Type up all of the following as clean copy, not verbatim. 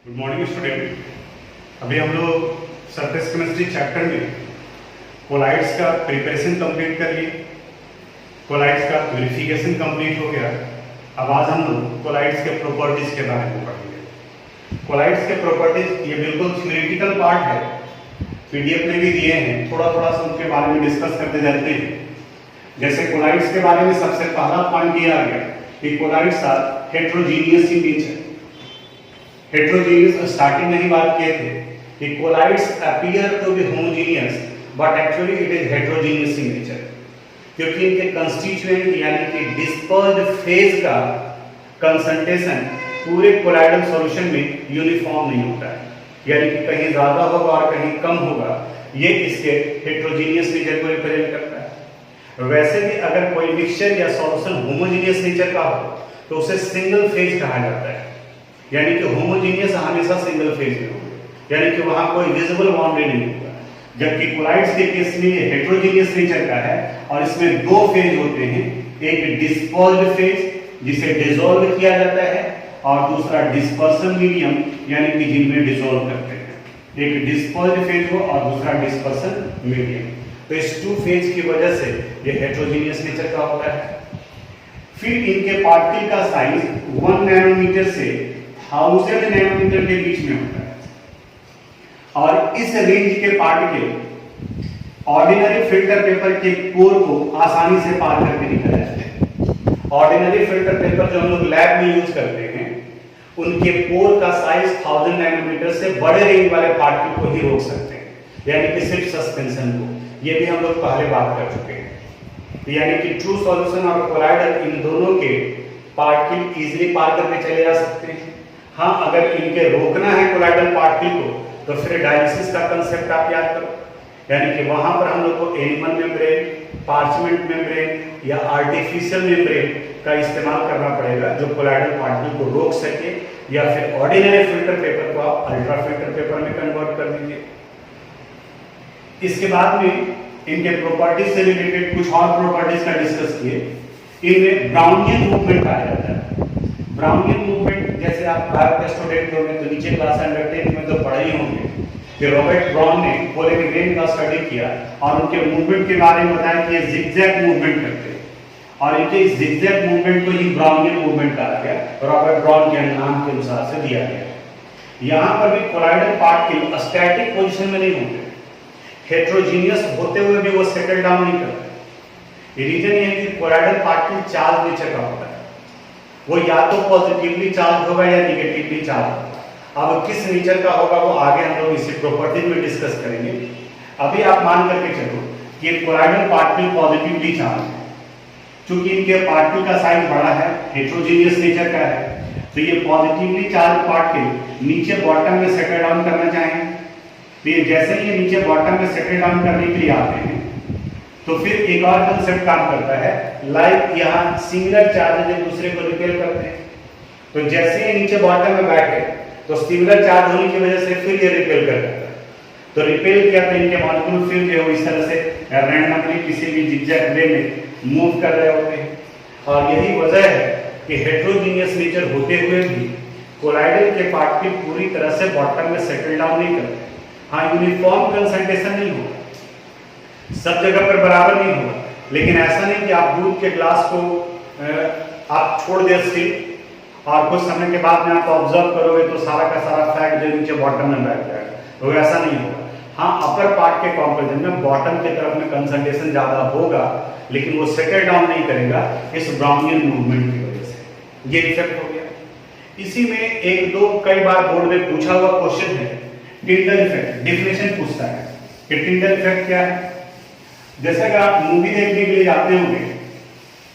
Good morning student. अभी हम लोग सरफेस केमिस्ट्री चैप्टर में कोलाइड्स का प्रिपरेशन कंप्लीट कर लिए, कोलाइड्स का प्यूरिफिकेशन कंप्लीट हो गया। अब आज हम लोग कोलाइड्स के प्रॉपर्टीज के बारे में पढ़ेंगे। कोलाइड्स के प्रॉपर्टीज ये बिल्कुल थ्योरेटिकल पार्ट है, पीडीएफ में भी दिए हैं, थोड़ा थोड़ा सा उनके बारे में डिस्कस करते जाते हैं। जैसे कोलाइड्स के बारे में सबसे पहला पॉइंट दिया गया कि colloids are heterogeneous in nature. Heterogeneous starting में ही बात किए थे कि colloids appear to be homogeneous but actually it is heterogeneous in nature, क्योंकि इनके कंस्टिट्यूएंट यानी कि डिस्पर्स्ड फेज का कंसंट्रेशन पूरे कोलाइडल सॉल्यूशन में यूनिफॉर्म नहीं होता है, यानी कि कहीं ज्यादा होगा और कहीं कम होगा। ये इसके हेट्रोजीनियस नेचर को रिप्रेजेंट करता है। वैसे भी अगर कोई मिक्सचर या सॉल्यूशन होमोजीनियस नेचर का हो तो उसे सिंगल फेज कहा जाता है, यानी कि होमोजीनियस हमेशा सिंगल फेज में होगा, यानी कि वहां कोई विजिबल बाउंड्री नहीं होगा। जबकि कोलाइड्स के केस में ये हेट्रोजीनियस नेचर का है और इसमें दो फेज होते हैं, एक डिस्पर्स्ड फेज जिसे डिसॉल्व किया जाता है और दूसरा डिस्पर्सन मीडियम यानी कि जिनमें डिसॉल्व करते हैं। एक डिस्पर्स्ड फेज हो और दूसरा डिस्पर्सन मीडियम। तो इस टू फेज की वजह से ये हेट्रोजीनियस नेचर का होता है। फिर इनके पार्टिकल का साइज 1 नैनोमीटर से 1000 नैनोमीटर के बीच में होता है और इस रेंज के पार्टिकल ऑर्डिनरी फिल्टर पेपर के पोर को आसानी से पार करके निकल जाते हैं। ऑर्डिनरी फिल्टर पेपर जो हम लोग लैब में यूज करते हैं उनके पोर का साइज 1000 नैनोमीटर से बड़े रेंज वाले पार्टिकल को ही रोक सकते हैं, यानी कि सिर्फ सस्पेंशन को। ये भी हम लोग पहले बात कर चुके हैं। यानी कि ट्रू सॉल्यूशन और कोलाइडल इन दोनों के पार्टिकल इजीली पार करके चले जा सकते हैं। हाँ, अगर इनके रोकना है कोलाइडल पार्टिकल को तो फिर डायलिसिस का कंसेप्ट आप याद करो, यानी कि वहां पर हम लोग को एनिमल मेम्ब्रेन, पार्चमेंट मेम्ब्रेन या आर्टिफिशियल मेम्ब्रेन का इस्तेमाल करना पड़ेगा जो कोलाइडल पार्टिकल को रोक सके, या फिर ऑर्डिनरी फिल्टर पेपर को आप अल्ट्रा फिल्टर पेपर में कन्वर्ट कर दीजिए। इसके बाद में इनके प्रॉपर्टीज से रिलेटेड कुछ और प्रॉपर्टीज का डिस्कस किए। इनमें ब्राउनियन मूवमेंट कहा जाता है। ब्राउनियन मूवमेंट जैसे आप बायो के स्टूडेंट होंगे तो नीचे क्लास अंडर 10 में तो पढ़े ही होंगे कि रॉबर्ट ब्राउन ने पॉलीग्रेन का स्टडी किया और उनके मूवमेंट के बारे में बताया कि ये जिगजैग मूवमेंट करते हैं और इनके इस जिगजैग मूवमेंट को ही ब्राउनियन मूवमेंट कहा गया, रॉबर्ट ब्राउन के नाम के अनुसार से दिया गया। यहां पर भी कोलाइडल पार्टिकल स्टैटिक पोजीशन में नहीं होते, हेट्रोजीनियस होते हुए भी वो सेटल डाउन नहीं करते। रीजन ये है कि कोलाइडल पार्टिकल चार्ज नेचर का होता है, वो या तो पॉजिटिवली चार्ज होगा या निगेटिवली चार्ज होगा। अब किस नेचर का होगा वो आगे हम लोग इसी प्रॉपर्टी में डिस्कस करेंगे। अभी आप मान करके चलो कि कोलाइडल पार्टिकल पॉजिटिवली चार्ज है, क्योंकि इनके पार्टिकल का साइज बड़ा है, हेट्रोजीनियस नेचर का है, तो ये पॉजिटिवली चार्ज पार्टिकल नीचे बॉटम में सेटल डाउन करना चाहेंगे। तो ये जैसे ही ये नीचे बॉटम में सेटल डाउन करने के लिए आते हैं तो फिर एक और कंसेप्ट काम करता है, लाइक यहाँ सिमिलर चार्ज एक दूसरे को रिपेल करते हैं। तो जैसे ही नीचे बॉटम में बैठे तो सिमिलर चार्ज होने की वजह से फिर ये रिपेल कर देता है। तो रिपेल किया तो इनके मॉलिक्यूल फिर जो है इस तरह से रैंडमली किसी भी जिगजैग वे में मूव कर रहे होते हैं। और यही वजह है कि हेट्रोजीनियस नेचर होते हुए भी कोलाइडल के पार्टिकल पूरी तरह से बॉटम में सेटल डाउन नहीं करते। हाँ, यूनिफॉर्म कंसंट्रेशन नहीं होगा, सब जगह पर बराबर नहीं होगा, लेकिन ऐसा नहीं कि आप दूध के ग्लास को आप छोड़ दे स्टिल और कुछ समय के बाद में आप ऑब्जर्व करोगे तो सारा का सारा फैट जो नीचे बॉटम में बैठ जाएगा, तो ऐसा नहीं होगा। हाँ, अपर पार्ट के कंपैरिजन में बॉटम की तरफ में कंसंट्रेशन ज्यादा होगा, लेकिन वो सेटल डाउन नहीं करेगा इस ब्राउनियन मूवमेंट की वजह से। ये इफेक्ट हो गया। इसी में एक दो कई बार बोर्ड में पूछा हुआ क्वेश्चन है, टिंडल इफेक्ट। डेफिनेशन पूछता है कि टिंडल इफेक्ट क्या है। जैसे अगर आप मूवी देखने के लिए जाते होंगे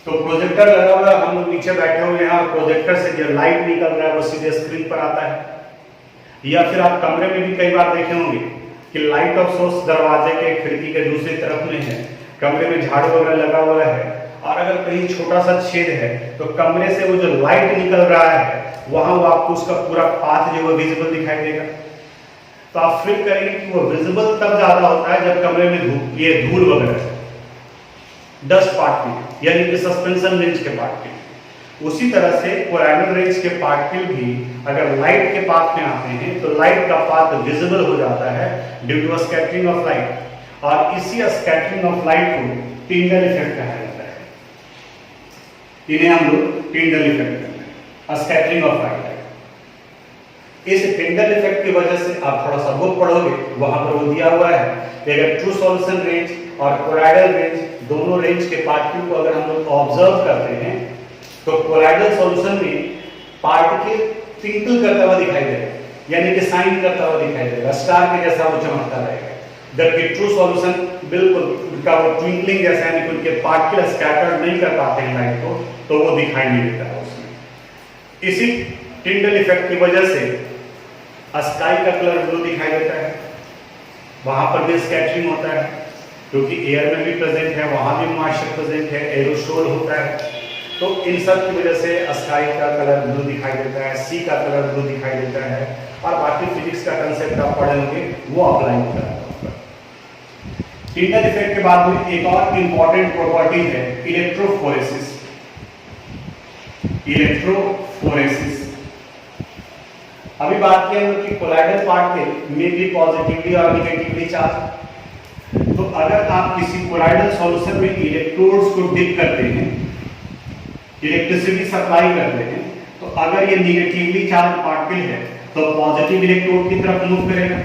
तो प्रोजेक्टर लगा हुआ है, हम लोग नीचे बैठे हुए हैं और प्रोजेक्टर से जो लाइट निकल रहा है वो सीधे स्क्रीन पर आता है। या फिर आप कमरे में भी कई बार देखे होंगे कि लाइट ऑफ सोर्स दरवाजे के खिड़की के दूसरी तरफ में है, कमरे में झाड़ू वगैरह लगा हुआ है और अगर कहीं छोटा सा छेद है तो कमरे से वो जो लाइट निकल रहा है वहां वो आपको उसका पूरा पाथ जो है विजिबल दिखाई देगा। तो आप फील करेंगे कि वो विजिबल तब ज्यादा होता है जब कमरे में ये धूल वगैरह डस्ट पार्टिकल यानी कि सस्पेंशन रेंज के पार्टिकल। उसी तरह से कोलाइडल रेंज के पार्टिकल भी अगर लाइट के पाथ में आते हैं तो लाइट का पाथ विजिबल हो जाता है due to scattering of light, और इसी स्कैटरिंग ऑफ लाइट को टिंडल इफेक्ट कहा जाता है। इन्हें हम लोग टिंडल इफेक्ट कहते हैं, स्कैटरिंग ऑफ लाइट। इस टिंडल इफेक्ट की वजह से आप थोड़ा सा बुक पढ़ोगे, वहां पर वो दिया हुआ है कि अगर ट्रू सॉल्यूशन रेंज और कोलाइडल रेंज दोनों रेंज के पार्टिकल को अगर हम लोग ऑब्जर्व करते हैं तो कोलाइडल सॉल्यूशन में पार्टिकल ट्विंकल करता हुआ दिखाई देगा, यानी कि साइन करता हुआ दिखाई देगा, स्टार के जैसा वो चमकता रहेगा। जबकि ट्रू सॉल्यूशन बिल्कुल उनका वो ट्विंकलिंग जैसा, यानी कि उनके पार्टिकल स्कैटर नहीं कर पाते हैं लाइट को, तो वो दिखाई नहीं देता है उसमें। इसी टिंडल इफेक्ट की वजह से स्काई का कलर ब्लू दिखाई देता है, वहां पर भी स्कैटरिंग होता है क्योंकि एयर में भी प्रेजेंट है, वहां भी मॉइस्चर प्रेजेंट है, एरोसोल होता है, तो इन सब की वजह से स्काई का कलर ब्लू दिखाई देता है, सी का कलर ब्लू दिखाई देता है, और बाकी फिजिक्स का कंसेप्ट आप पढ़े होंगे वो अप्लाई होता है। टिंडल इफेक्ट के बाद में एक और इंपॉर्टेंट प्रॉपर्टी है इलेक्ट्रोफोरेसिस। इलेक्ट्रोफोरेसिस अभी बात किया कि कोलाइडल पार्टिकल में भी पॉजिटिवली और नेगेटिवली चार्ज। तो अगर आप किसी कोलाइडल सॉल्यूशन में इलेक्ट्रोड्स को डिप करते हैं, इलेक्ट्रिसिटी सप्लाई करते हैं, तो अगर ये नेगेटिवली चार्ज पार्टिकल है तो पॉजिटिव इलेक्ट्रोड की तरफ मूव करेगा,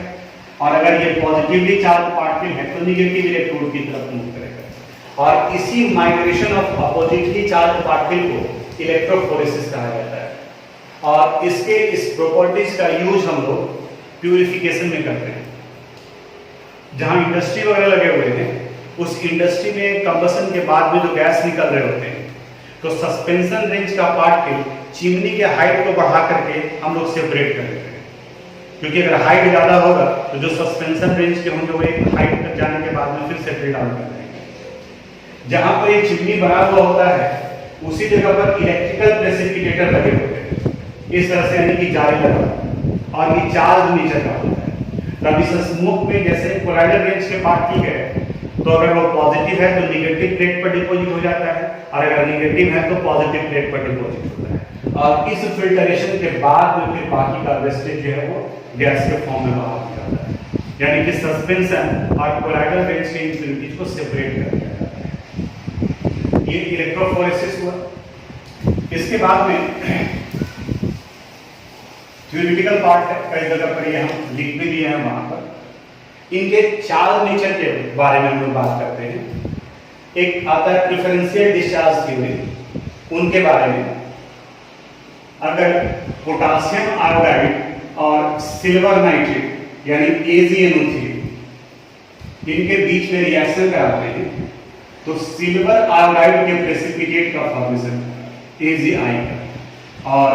और अगर ये पॉजिटिवली चार्ज पार्टिकल है तो नेगेटिव इलेक्ट्रोड की तरफ मूव करेगा। और इसी migration of oppositely charge particle को इलेक्ट्रोफोरेसिस कहा जाता है। और इसके इस प्रॉपर्टीज का यूज हम लोग प्यूरिफिकेशन में करते हैं। जहां इंडस्ट्री वगैरह लगे हुए हैं, उस इंडस्ट्री में कंबसन के बाद में जो गैस निकल रहे होते हैं, तो सस्पेंशन रेंज का पार्टिकल चिमनी के हाइट को बढ़ा करके हम लोग सेपरेट कर देते हैं, क्योंकि अगर हाइट ज्यादा होगा तो जो सस्पेंशन रेंज के होंगे वो एक हाइट तक जाने के बाद में फिर सेपरेट आउट कर देंगे। जहां पर ये चिमनी बना हुआ होता है उसी जगह पर इलेक्ट्रिकल प्रेसिपिटेटर लगे होते हैं, इस तरह से, यानी कि जाली लगा, और ये चार्ज नीचे का होता है। तब इस स्मोक में जैसे कोलाइडल रेंज के पार्टिकल है, तो अगर वो पॉजिटिव है तो नेगेटिव प्लेट पर डिपॉजिट हो जाता है, और अगर नेगेटिव है तो पॉजिटिव प्लेट पर डिपॉजिट होता है, और इस फिल्टरेशन के बाद में फिर बाकी का वेस्टेज जो है वो गैस के फॉर्म में बाहर आ जाता है, यानी कि सस्पेंशन और कोलाइडल रेंज के इम्प्योरिटीज को सेपरेट कर दिया जाता है। ये इलेक्ट्रोफोरेसिस हुआ। इसके बाद में थ्योरेटिकल पार्ट है, कई जगह पर ये हम लिख भी दिए हैं वहां पर। इनके चार नेचर के बारे में हम लोग बात करते हैं। एक आता है प्रेफरेंशियल डिस्चार्ज थ्योरी, उनके बारे में। अगर पोटासियम आयोडाइड और सिल्वर नाइट्रेट यानी AgNO3 इनके बीच में रिएक्शन कराते हैं तो सिल्वर आयोडाइड के प्रेसिपिटेट का फॉर्मेशन AgI का, और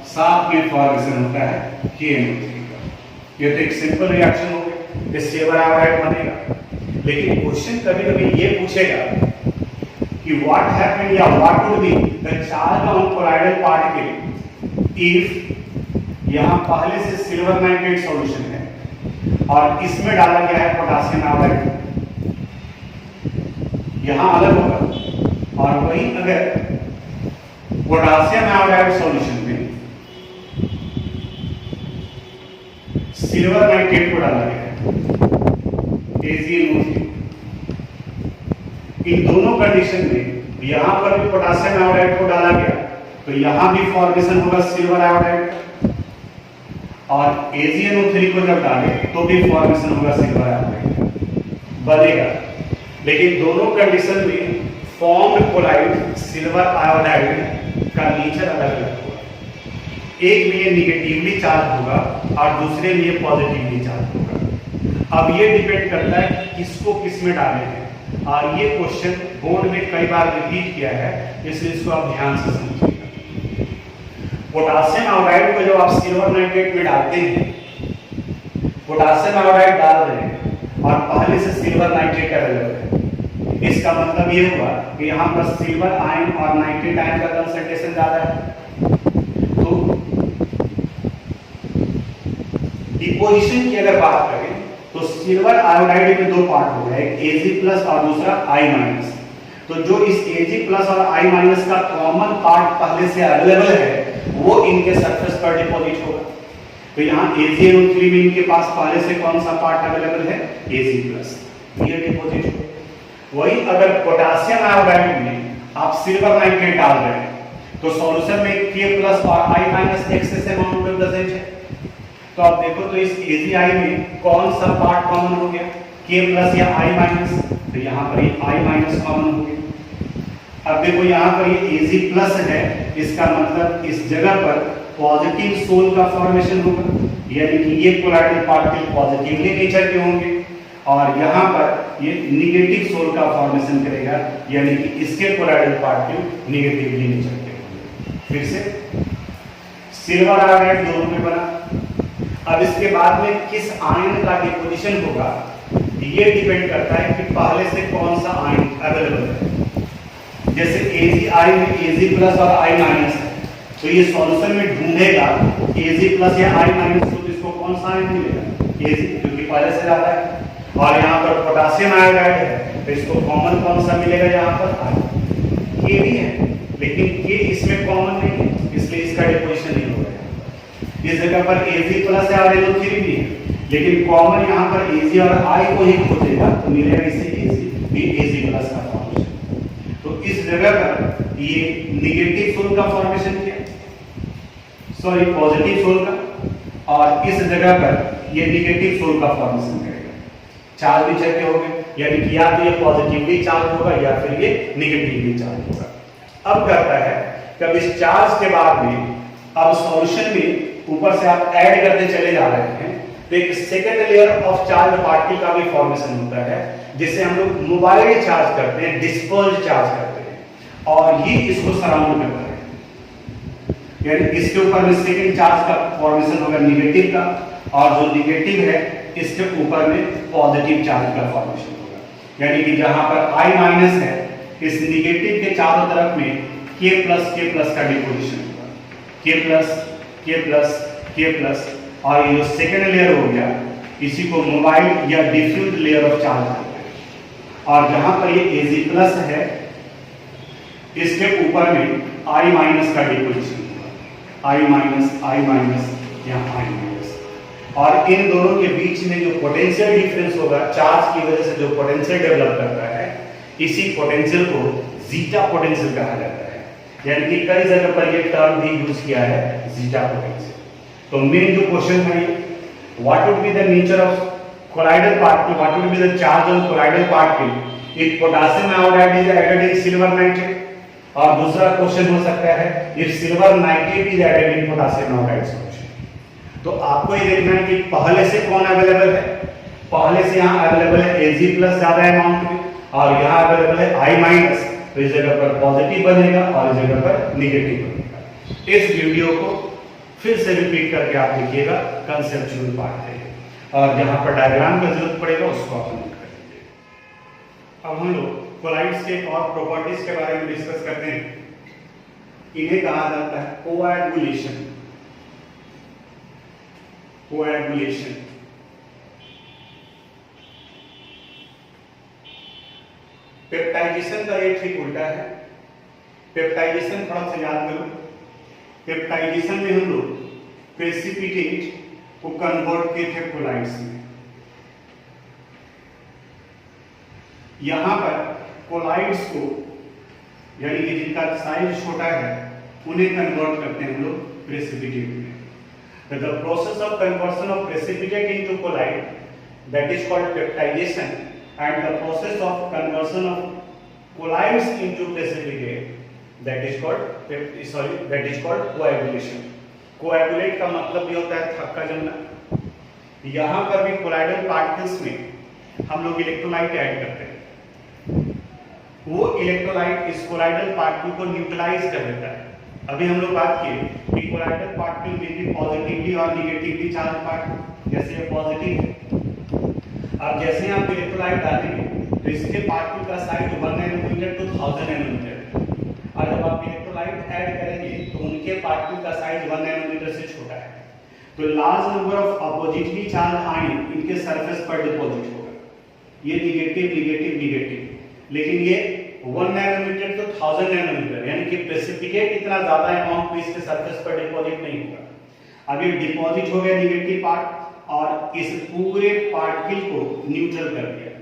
साथ में फॉर्मेशन होता है KNO3 का। ये तो एक सिंपल रिएक्शन हो गया, इस सिल्वर आयोडाइड बनेगा। लेकिन क्वेश्चन कभी कभी ये पूछेगा कि व्हाट हैपेंड या what would be the charge on colloidal particle if यहां पहले से सिल्वर नाइट्रेट सॉल्यूशन है और इसमें डाला गया है पोटासियम आयोडाइड, यहां अलग होगा, और वहीं अगर पोटासियम आयोडाइड सॉल्यूशन में सिल्वर नाइट्रेट को डाला गया है AgNO3, इन दोनों कंडीशन में यहां पर भी पोटासियम आयोडाइड को डाला गया तो यहां भी फॉर्मेशन होगा सिल्वर आयोडाइड, और AgNO3 को जब डाले तो भी फॉर्मेशन होगा सिल्वर आयोडाइड बनेगा। लेकिन दोनों कंडीशन में फॉर्म्ड कोलाइड सिल्वर आयोडाइड का नेचर अलग अलग होगा। एक में ये निगेटिवली चार्ज होगा और दूसरे में ये पॉजिटिवली चार्ज होगा। अब ये डिपेंड करता है कि किसको किस में डाले हैं, और ये क्वेश्चन बोर्ड में कई बार रिपीट किया है, इसलिए इसको आप ध्यान से समझिएगा। पोटासियम आयोडाइड को जब आप सिल्वर नाइट्रेट में डालते हैं, पोटासियम आयोडाइड डाल रहे हैं और पहले से सिल्वर नाइट्रेट अवेलेबल है, इसका मतलब ये हुआ कि यहाँ पर सिल्वर आयन और नाइट्रेट आयन का कंसंट्रेशन ज्यादा है। तो डिपोजिशन की अगर बात करें तो सिल्वर आयोडाइड में दो पार्ट हो गए, एक Ag+ और दूसरा I-। तो जो इस Ag प्लस और I माइनस का कॉमन पार्ट पहले से अवेलेबल है वो इनके सरफेस पर डिपॉजिट होगा। तो यहाँ AgNO3 में इनके पास पहले से कौन सा पार्ट अवेलेबल है, Ag प्लस, ये डिपॉजिट होगा। वही अगर पोटेशियम आयोडाइड में आप सिल्वर नाइट्रेट डाल रहे हैं तो सॉल्यूशन में K प्लस और I माइनस एक्सेस अमाउंट में प्रेजेंट है। तो आप देखो तो इस AgI में कौन सा पार्ट कॉमन हो गया, K प्लस या I माइनस, तो यहाँ पर ये I माइनस कॉमन हो गया। अब देखो यहाँ पर ये Ag प्लस है, इसका मतलब इस जगह पर पॉजिटिव सोल का फॉर्मेशन होगा, यानी कि ये कोलाइडल पार्टिकल पॉजिटिवली नेचर के होंगे और यहाँ पर ये निगेटिव सोल का फॉर्मेशन करेगा, यानी कि इसके कोलाइडल पार्टिकल निगेटिवली नेचर के होंगे। फिर से सिल्वर आयोडाइड दोनों में बना। अब इसके बाद में किस आयन का डिपोजिशन होगा ये डिपेंड करता है कि पहले से कौन सा आयन अवेलेबल है। जैसे AgI में Ag प्लस और I माइनस है तो ये सॉल्यूशन में ढूंढेगा Ag प्लस या I माइनस, तो इसको कौन सा आयन मिलेगा, Ag, क्योंकि पहले से ज्यादा है। और यहाँ पर पोटेशियम आयोडाइड है तो इसको कॉमन कौन सा मिलेगा, यहाँ पर I, K भी है लेकिन K इसमें कॉमन नहीं है इसलिए इसका डिपोजिशन नहीं होगा। इस जगह पर Ag प्लस है और NO3 भी है लेकिन कॉमन यहाँ पर Ag और I को ही खोजेगा तो मिलेगा इसे Ag प्लस का फॉर्मेशन। तो इस जगह पर ये निगेटिव सोल का फॉर्मेशन किया, सॉरी पॉजिटिव सोल का, और इस जगह पर ये निगेटिव सोल का फॉर्मेशन करेगा। चार्ज भी चेक हो गए, यानी कि या तो ये पॉजिटिवली चार्ज होगा या फिर ये निगेटिवली चार्ज होगा। अब करता है कि अब इस चार्ज के बाद में अब सॉल्यूशन में ऊपर से आप ऐड करते चले जा रहे हैं तो एक second layer of charge particle का भी फॉर्मेशन होता है जिसे हम लोग मोबाइल चार्ज करते हैं, डिस्पर्स चार्ज करते हैं और ये इसको सराउंड करता है, यानी इसके ऊपर में सेकेंड चार्ज का फॉर्मेशन होगा निगेटिव का और जो निगेटिव है इसके ऊपर में पॉजिटिव चार्ज का फॉर्मेशन होगा। यानी कि जहां पर I माइनस है इस निगेटिव के चारों तरफ में K प्लस का डिपोजिशन होगा, K प्लस K प्लस, और ये जो सेकेंड लेयर हो गया इसी को मोबाइल या डिफ्यूज लेयर ऑफ चार्ज कहते हैं। और जहां पर ये Ag प्लस है इसके ऊपर में I माइनस का डिपोजिशन होगा, I माइनस यहाँ I माइनस, और इन दोनों के बीच में जो पोटेंशियल डिफरेंस होगा चार्ज की वजह से जो पोटेंशियल डेवलप करता है इसी पोटेंशियल को जीटा पोटेंशियल कहा जाता है। यानी कि कई जगह पर ये टर्म भी यूज किया है जीटा पोटेंशियल। तो मेन जो क्वेश्चन है what would be the nature of colloidal particle, what would be the charge on colloidal particle if potassium iodide is added in silver nitrate, और दूसरा क्वेश्चन हो सकता है if silver nitrate is added in potassium iodide solution. तो आपको ये देखना है कि पहले से कौन अवेलेबल है, पहले से यहाँ अवेलेबल है Ag प्लस ज्यादा अमाउंट में और यहाँ अवेलेबल है I माइनस, तो इस जगह पर पॉजिटिव बनेगा और इस जगह पर निगेटिव बनेगा। इस वीडियो को फिर से रिपीट करके आप लिखिएगा, कंसेप्चुअल पार्ट है और जहां पर डायग्राम का जरूरत पड़ेगा उसको आप नोट कर लीजिए। अब हम लोग कोलाइड्स के और प्रॉपर्टीज के बारे में डिस्कस करते हैं। इन्हें कहा जाता है कोएगुलेशन। कोएगुलेशन पेप्टाइजेशन का ये ठीक उल्टा है। पेप्टाइजेशन थोड़ा सा याद करो, पेप्टाइजेशन में हम लोग प्रेसिपिटेट को कन्वर्ट किए थे कोलाइड्स में। यहां पर कोलाइड्स को यानी कि जिनका साइज छोटा है उन्हें कन्वर्ट करते हैं हम लोग प्रेसिपिटेट में। The process of conversion of precipitate into colloid that is called peptization and the process of conversion of colloids into precipitate that is called coagulation। coagulate का मतलब भी होता है थक्का जमना। यहाँ पर भी कोलाइडल पार्टिकल्स में हम लोग इलेक्ट्रोलाइट ऐड करते हैं, वो इलेक्ट्रोलाइट इस कोलाइडल पार्टिकल को न्यूट्रलाइज कर देता है। अभी हम लोग बात किए कि कोलाइडल पार्टिकल में भी पॉजिटिवली और निगेटिवली चार्ज पार्टिकल, जैसे ये पॉजिटिव है, अब जैसे आप इलेक्ट्रोलाइट डालेंगे तो इसके पार्टिकल का साइज 1 नैनोमीटर टू 1000 नैनोमीटर, और जब आप इलेक्ट्रोलाइट ऐड करेंगे तो उनके पार्टिकल का साइज 1 नैनोमीटर से छोटा है। तो large number of oppositely charge ion इनके सरफेस पर डिपॉजिट होगा, ये निगेटिव, लेकिन ये 1 नैनोमीटर तो 1000 नैनोमीटर, यानी कि प्रेसिपिटेट इतना ज्यादा अमाउंट को इसके सरफेस पर डिपॉजिट नहीं होगा। अब ये डिपॉजिट हो गया निगेटिव पार्ट और इस पूरे पार्टिकल को न्यूट्रल कर दिया।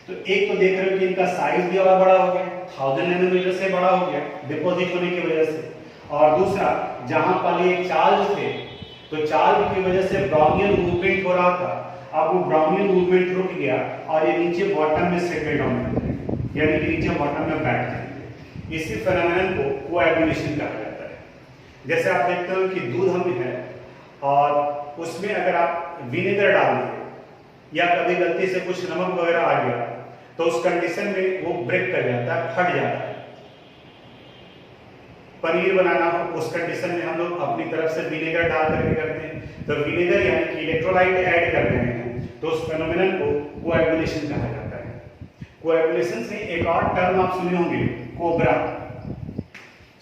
तो एक तो देख रहे हो कि इनका साइज भी और बड़ा हो गया, 1000 नैनोमीटर से बड़ा हो गया डिपॉजिट होने की वजह से। और दूसरा, जहां पर ये चार्ज थे तो चार्ज की वजह से ब्राउनियन मूवमेंट हो रहा था, अब वो ब्राउनियन मूवमेंट रुक गया और ये नीचे बॉटम में सेटल डाउन हो जाएगा, यानी कि नीचे बॉटम में बैठ जाएंगे। इसी फेनोमेनन को कोएगुलेशन कहा जाता है। जैसे आप देखते हो कि दूध हम है और उसमें अगर आप विनेगर डाल दें या कभी गलती से कुछ नमक वगैरह आ गया तो उस कंडीशन में वो ब्रेक कर जाता है, फट जाता है। पनीर बनाना हो उस कंडीशन में हम लोग अपनी तरफ से विनेगर डाल करके करते हैं, तो विनेगर यानी कि इलेक्ट्रोलाइट ऐड कर रहे हैं, तो उस फेनोमेनन को कोएगुलेशन कहा जाता है। कोएगुलेशन से एक और टर्म आप सुने होंगे, कोबरा,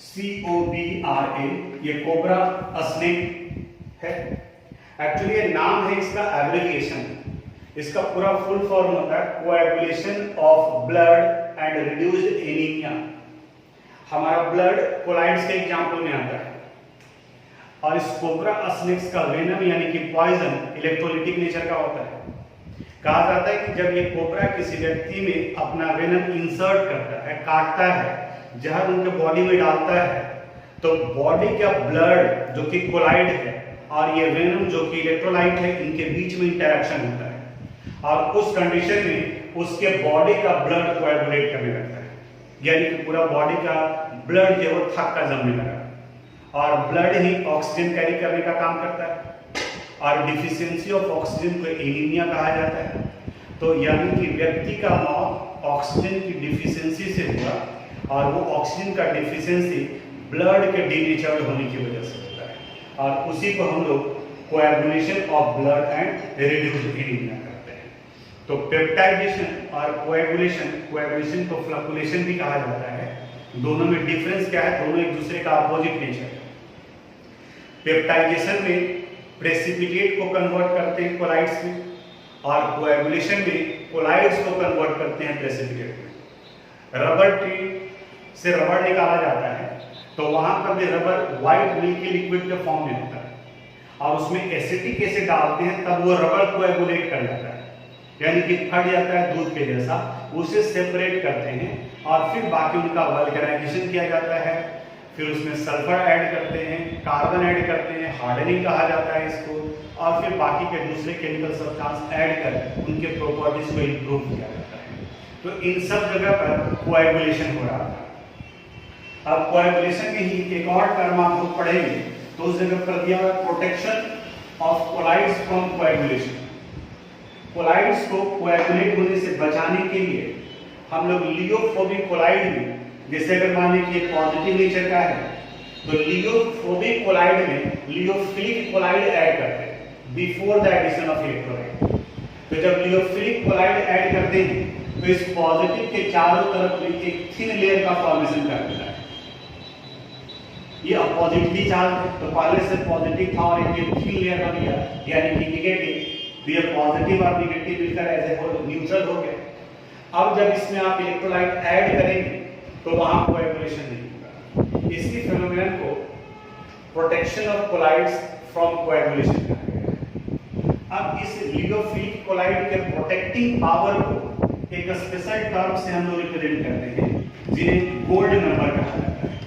COBRA, ये कोबरा स्नेक है। एक्चुअली ये नाम है इसका एब्रिविएशन, इसका पूरा फुल फॉर्म होता है coagulation of blood and reduced anaemia. हमारा ब्लड कोलाइड्स के एग्जांपल में आता है। और इस कोबरा स्नेक्स का वेनम यानी कि पॉइजन इलेक्ट्रोलाइटिक नेचर का होता है। कहा जाता है कि जब ये कोबरा किसी व्यक्ति में अपना वेनम इंसर्ट करता है, काटता है, जहर उनके बॉडी में डालता है, तो बॉडी का ब्लड जो कि कोलाइड है और ये वेनम जो कि इलेक्ट्रोलाइट है, इनके बीच में इंटरेक्शन होता है और उस कंडीशन में उसके बॉडी का ब्लड कोएगुलेट करने लगता है, यानी कि पूरा बॉडी का ब्लड जो है वो थक्का जमने लगा। और ब्लड ही ऑक्सीजन कैरी करने का काम करता है और डिफिशियंसी ऑफ ऑक्सीजन को एनीमिया कहा जाता है। तो यानी कि व्यक्ति का मौत ऑक्सीजन की डिफिशियंसी से हुआ और वो ऑक्सीजन का डिफिशियंसी ब्लड के डीनेचर्ड होने की वजह से होता है और उसी को हम लोग coagulation of blood and reduced anaemia करते हैं। तो पेप्टाइजेशन और कोएगुलेशन को फ्लक्चुएशन भी कहा जाता है। दोनों में डिफरेंस क्या है? दोनों एक दूसरे का अपोजिट नेचर है। पेप्टाइजेशन में प्रेसिपिटेट को कन्वर्ट करते हैं कोलाइड्स में और कोएगुलेशन में कोलाइड्स को कन्वर्ट करते हैं प्रेसिपिटेट में। रबर ट्री से रबर निकाला जाता है तो वहां पर भी रबर व्हाइट मिल्की लिक्विड के फॉर्म में होता है और उसमें एसिटिक एसिड डालते हैं तब वो रबर कोएगुलेट कर जाता है, यानी कि फट जाता है दूध के जैसा। उसे सेपरेट करते हैं और फिर बाकी उनका वल्कनाइजेशन किया जाता है, फिर उसमें सल्फर ऐड करते हैं, कार्बन ऐड करते हैं, हार्डनिंग कहा जाता है इसको, और फिर बाकी के दूसरे केमिकल सब्सटेंस ऐड कर उनके प्रॉपर्टीज को इंप्रूव किया जाता है। तो इन सब जगह पर कोएगुलेशन हो रहा था। अब कोएगुलेशन में ही एक और टर्म आप लोग पढ़ेंगे तो उस जगह पर दिया हुआ protection of colloids from coagulation. Colloids को कोएगुलेट होने से बचाने के लिए हम लोग लियोफोबिक कोलाइड में, जैसे अगर मान लीजिए पॉजिटिव नेचर का है तो लियोफोबिक कोलाइड में लियोफिलिक कोलाइड ऐड करते हैं before the addition of electrolyte. तो जब लियोफिलिक कोलाइड ऐड करते हैं तो इस पॉजिटिव के चारों तरफ में एक थिन लेयर का फॉर्मेशन कर देता है। ये पॉजिटिवली चार्ज है तो पहले से पॉजिटिव था और एक थिन लेयर बन गया, यानी कि नेगेटिव, तो ये पॉजिटिव और नेगेटिव मिलकर एज ए होल न्यूट्रल हो गए। अब जब इसमें आप इलेक्ट्रोलाइट ऐड करेंगे तो वहां कोएगुलेशन नहीं होगा। इसी फेनोमेनन को protection of colloids from coagulation कहा गया है। अब इस लियोफिलिक कोलाइड के प्रोटेक्टिंग पावर को एक स्पेशल टर्म से हम लोग रिप्रेजेंट करते हैं जिन्हें गोल्ड नंबर कहा जाता है।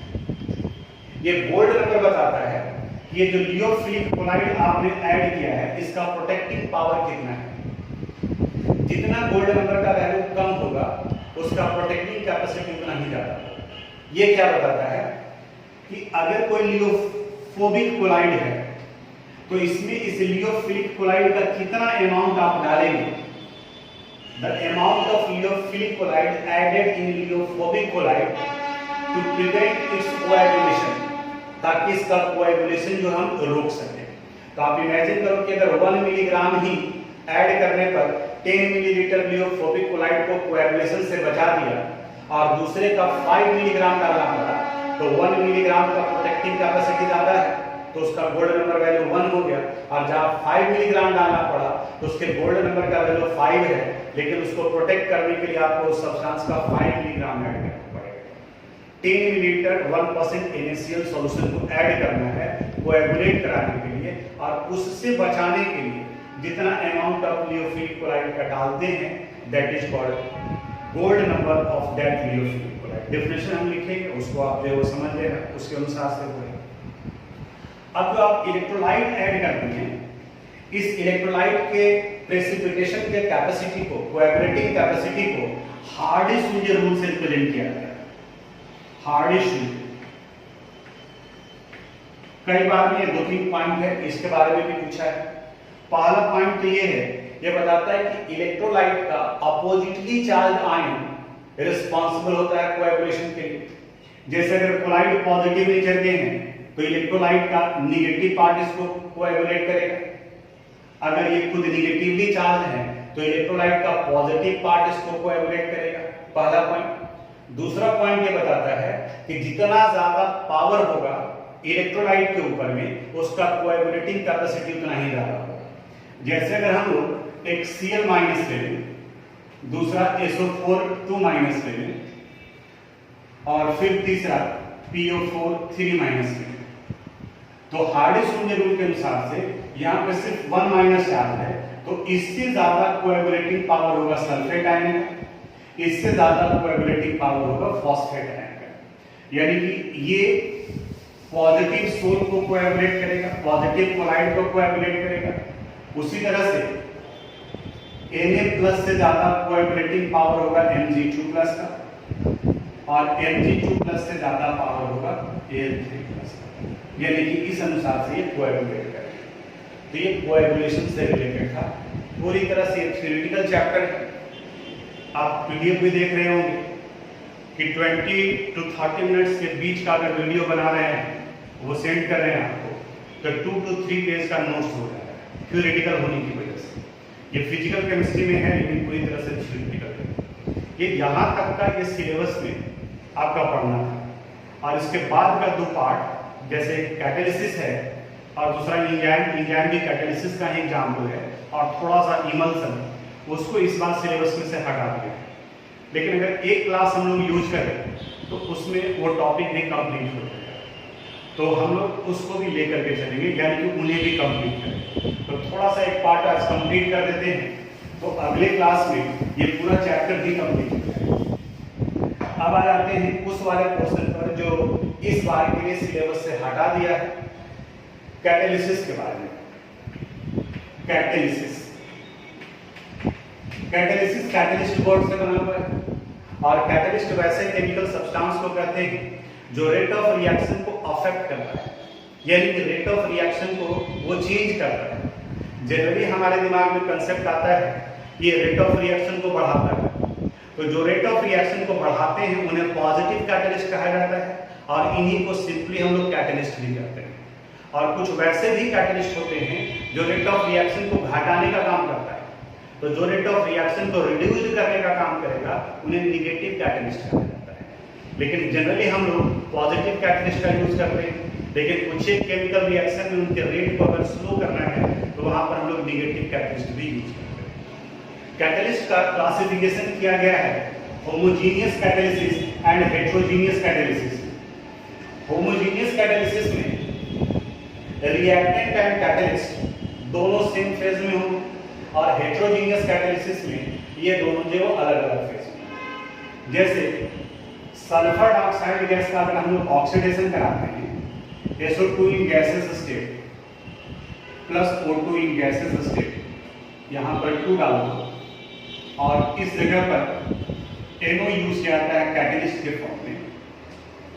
ये गोल्ड नंबर बताता है कि ये जो लियोफिलिक कोलाइड आपने ऐड किया है इसका प्रोटेक्टिंग पावर कितना है। जितना गोल्ड नंबर का वैल्यू कम होगा उसका प्रोटेक्टिंग कैपेसिटी उतना ही ज्यादा होगा। ये क्या बताता है कि अगर कोई लियोफोबिक कोलाइड है तो इसमें इस लियोफिलिक कोलाइड का कितना अमाउंट आप डालेंगे, the amount of lyophilic colloid added in lyophobic colloid to prevent its coagulation, ताकि इसका कोएगुलेशन जो हम रोक सकें। तो आप इमेजिन करो कि अगर 1 मिलीग्राम ही ऐड करने पर 10 मिलीलीटर लियोफोबिक कोलाइड को कोएगुलेशन से बचा दिया और दूसरे का 5 मिलीग्राम डालना पड़ा तो 1 मिलीग्राम का प्रोटेक्टिंग कैपेसिटी ज्यादा है तो उसका गोल्ड नंबर वैल्यू 1 हो गया, और जहां 5 मिलीग्राम डालना पड़ा तो उसके गोल्ड नंबर का वैल्यू 5 है, लेकिन उसको प्रोटेक्ट करने के लिए आपको उस सब्सटेंस का 5 मिलीग्राम ऐड करना पड़ेगा। 10 मिलीलीटर 1% NaCl सॉल्यूशन को ऐड करना है कोएगुलेट कराने के लिए, और उससे बचाने के लिए जितना अमाउंट ऑफ लियोफिलिक क्लोराइड का डालते हैं that is called gold number of that lyophilic chloride. Definition हम लिखेंगे, उसको आप जो समझ लेना, उसके अनुसार से होगा। अब जो आप इलेक्ट्रोलाइट ऐड करते हैं, इस इलेक्ट्रोलाइट के प्रेसिपिटेशन के कैपेसिटी को, कोएगुलेटिंग कैपेसिटी को हार्डी-सूजे रूल से रिप्रेजेंट किया जाता है। हार्डी-सूजे कई बार ये 2-3 पॉइंट है, इसके बारे में भी पूछा है। पहला पॉइंट तो ये है, ये बताता है कि इलेक्ट्रोलाइट का अपोजिटली चार्ज आयन रिस्पांसिबल होता है कोएगुलेशन के लिए। जैसे अगर क्लोराइड पॉजिटिव नेचर के हैं तो इलेक्ट्रोलाइट का निगेटिव पार्ट इसको कोएगुलेट करेगा। अगर ये खुद निगेटिवली चार्ज है तो इलेक्ट्रोलाइट का पॉजिटिव पार्ट इसको कोएगुलेट करेगा, पहला पॉइंट। दूसरा पॉइंट ये बताता है कि जितना ज्यादा पावर होगा इलेक्ट्रोलाइट के ऊपर में, उसका कोएगुलेटिंग कैपेसिटी उतना ही ज्यादा होगा। जैसे अगर हम लोग एक Cl माइनस ले लें, दूसरा SO4 2 माइनस ले लें, और फिर तीसरा PO4 3 माइनस ले लें, तो हार्डी-सूजे रूल के अनुसार से यहाँ पे सिर्फ 1 माइनस चार्ज है, तो इससे ज्यादा कोएगुलेटिंग पावर होगा सल्फेट आयन का, इससे ज्यादा कोएगुलेटिंग पावर होगा फॉस्फेट आयन का। यानी कि ये पॉजिटिव सोल को कोएगुलेट करेगा, पॉजिटिव क्लोराइड को कोएगुलेट करेगा। उसी तरह से Na+ से ज्यादा कोएगुलेटिंग पावर होगा Mg2+ का, और Mg2+ से ज्यादा पावर होगा Al3+ का। यानी कि इस अनुसार से ये कोएगुलेट करेगा। तो ये कोएगुलेशन से रिलेटेड था, पूरी तरह से थ्योरेटिकल चैप्टर है। आप पीडीएफ भी देख रहे होंगे कि 20 to 30 मिनट्स के बीच का अगर वीडियो बना रहे हैं, वो सेंड कर रहे हैं आपको, तो 2 to 3 पेज का नोट्स हो रहा है थ्योरेटिकल होने की वजह से। ये फिजिकल केमिस्ट्री में है लेकिन पूरी तरह से थ्योरेटिकल है। ये यहाँ तक का ये सिलेबस में आपका पढ़ना था, और इसके बाद का 2 पार्ट जैसे कैटालिसिस है और दूसरा इंजाइम भी कैटालिसिस का ही एग्जाम्पल है, और थोड़ा सा इमल्सन, उसको इस बार सिलेबस में से हटा दिया। लेकिन अगर एक क्लास हम लोग यूज करें तो उसमें वो टॉपिक भी कंप्लीट हो जाएगा, तो हम लोग उसको भी लेकर के चलेंगे, यानी कि उन्हें भी कंप्लीट करें। तो थोड़ा सा एक पार्ट आज कंप्लीट कर देते हैं, तो अगले क्लास में ये पूरा चैप्टर भी कंप्लीट हो जाएगा। अब आ जाते हैं उस वाले क्वेश्चन पर जो इस बार के लिए सिलेबस से हटा दिया है, कैटालिसिस के बारे में। कैटालिसिस कैटलिस्ट वर्ड से बना हुआ है, और कैटलिस्ट वैसे केमिकल सब्सटेंस को कहते हैं जो रेट ऑफ रिएक्शन को अफेक्ट करता है, यानी कि रेट ऑफ रिएक्शन को वो चेंज करता है। जनरली हमारे दिमाग में कंसेप्ट आता है ये रेट ऑफ रिएक्शन को बढ़ाता है, तो जो रेट ऑफ रिएक्शन को बढ़ाते हैं उन्हें पॉजिटिव कैटलिस्ट कहा जाता है, और इन्हीं को सिंपली हम लोग कैटलिस्ट भी कहते हैं। और कुछ वैसे भी कैटलिस्ट होते हैं जो रेट ऑफ रिएक्शन को घटाने का काम करता है, तो जो रेट ऑफ रिएक्शन को रिड्यूस करने का काम करेगा उन्हें निगेटिव कैटलिस्ट कहा जाता है। लेकिन जनरली हम लोग पॉजिटिव कैटलिस्ट का यूज करते हैं, लेकिन कुछ एक केमिकल रिएक्शन में उनके रेट को अगर स्लो करना है तो वहां पर हम लोग निगेटिव कैटलिस्ट भी यूज करते हैं। कैटलिस्ट का क्लासिफिकेशन किया गया है homogeneous catalysis and heterogeneous catalysis. Homogeneous catalysis में रिएक्टेंट एंड कैटलिस्ट दोनों सेम फेज में होंगे, और हेटेरोजीनियस कैटालिसिस में ये दोनों जो अलग अलग फेज में। जैसे सल्फर डाइऑक्साइड गैस का अगर हम लोग ऑक्सीडेशन कराते हैं, SO2 इन गैसेस स्टेट प्लस O2 इन गैसेस स्टेट, यहाँ पर 2 डाल दो, और इस जगह पर NO यूज किया जाता है कैटलिस्ट के फॉर्म में।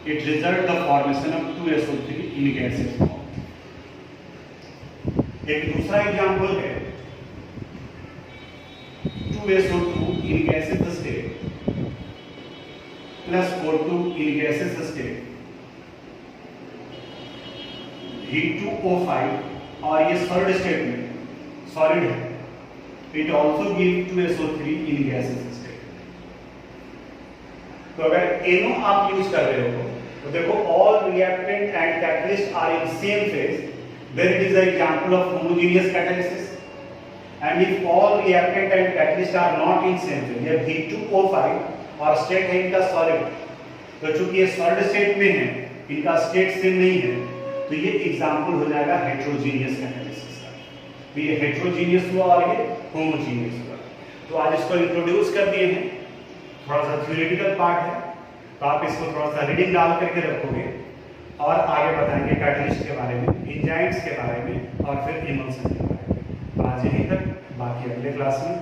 It result the formation of 2SO3 in gases form. एक दूसरा एग्जांपल है 2SO2 in gaseous state plus O2 in gaseous state, He2O5, और ये थर्ड स्टेट में सॉलिड है, it also give 2SO3 in gaseous state। तो अगर NO आप यूज कर रहे हो तो देखो all reactant and catalyst are in same phase, then it is an example of homogeneous catalysis. And if all reactant and catalyst are not in same phase, ये V2O5 और स्टेट है इनका सॉलिड, तो चूंकि ये सॉलिड स्टेट में है, इनका स्टेट सेम नहीं है, तो ये एग्जाम्पल हो जाएगा हेट्रोजीनियस कैटालिसिस का। तो ये हेट्रोजीनियस हुआ और ये होमोजीनियस हुआ। तो आज इसको इंट्रोड्यूस कर दिए हैं, थोड़ा सा थ्योरेटिकल पार्ट है, तो आप इसको थोड़ा सा रीडिंग डाल करके रखोगे और आगे बताएंगे कैटलिस्ट के बारे में, एंजाइम्स के बारे में और फिर इमल्सन के बारे में। आज यहीं तक, बाकी अगले क्लास में।